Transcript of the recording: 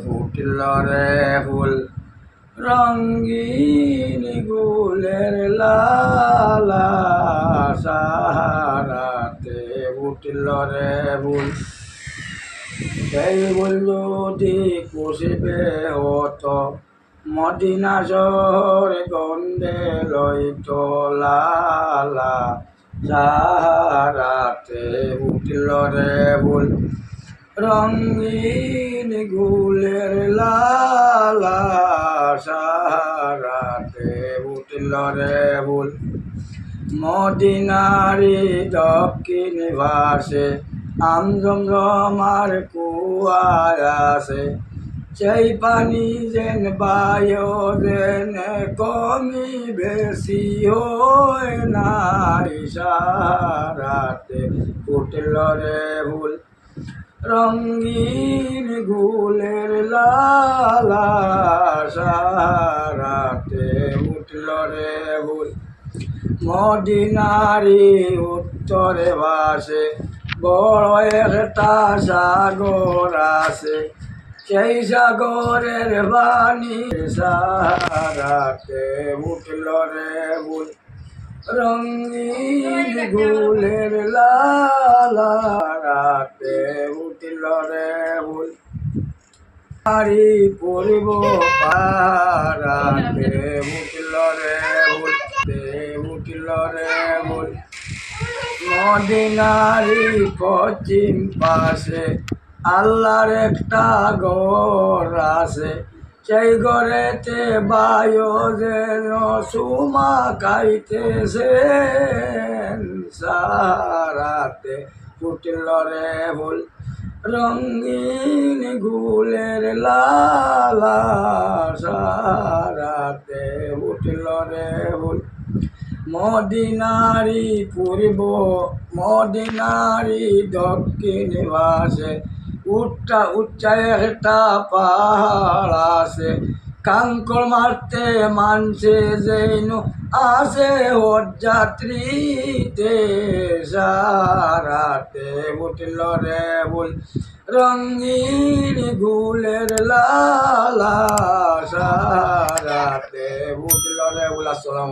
ফুটল রে ফুল রঙিন গুলের লালা সাহারাতে ফুটল রে ফুল সেই ফুল যদি কুশিবে হতো মদিনা শহর গন্ধে লইতো লালা সাহারাতে ফুটল রে ফুল রঙিন গুলের লালা সাহারাতে ফুটল রে ফুল মদিনারি দক্ষিণ ভাসে আমজমজমার কুয়ায় আসে সেই পানি যেন বায়ু যেন কমি বেশি হয় না সাহারাতে ফুটল রে ফুল রঙিন গুলের লালা সাহারাতে ফুটল রে ফুল মদিনারি উত্তরে ভাসে বড় একটা সাগর আছে সেই সাগরের পানি সাহারাতে ফুটল রে ফুল রঙিন গুলের লালা রাতে ফুটল রে ফুল হারি পরিব পারাতে ফুটল রে ফুল ফুটল রে ফুল মদিনারি পশ্চিম পাশে আল্লাহর একটা ঘর আছে সেই ঘরেতে বায়ু যেন সুমা খাইতেছে সাহারাতে ফুটল রে ফুল রঙিন গুলের লালা সাহারাতে ফুটল রে ফুল মদিনারি পূর্ব মদিনারি দক্ষিণ ভাসে উচ্চায় একটা পাহাড় আছে কাঙ্কর মারতে মানছে যেন আসে যাত্রীতে সাহারাতে ফুটল রে ফুল রঙিন গুলের লালা সাহারাতে ফুটল রে ফুল। আসসালামু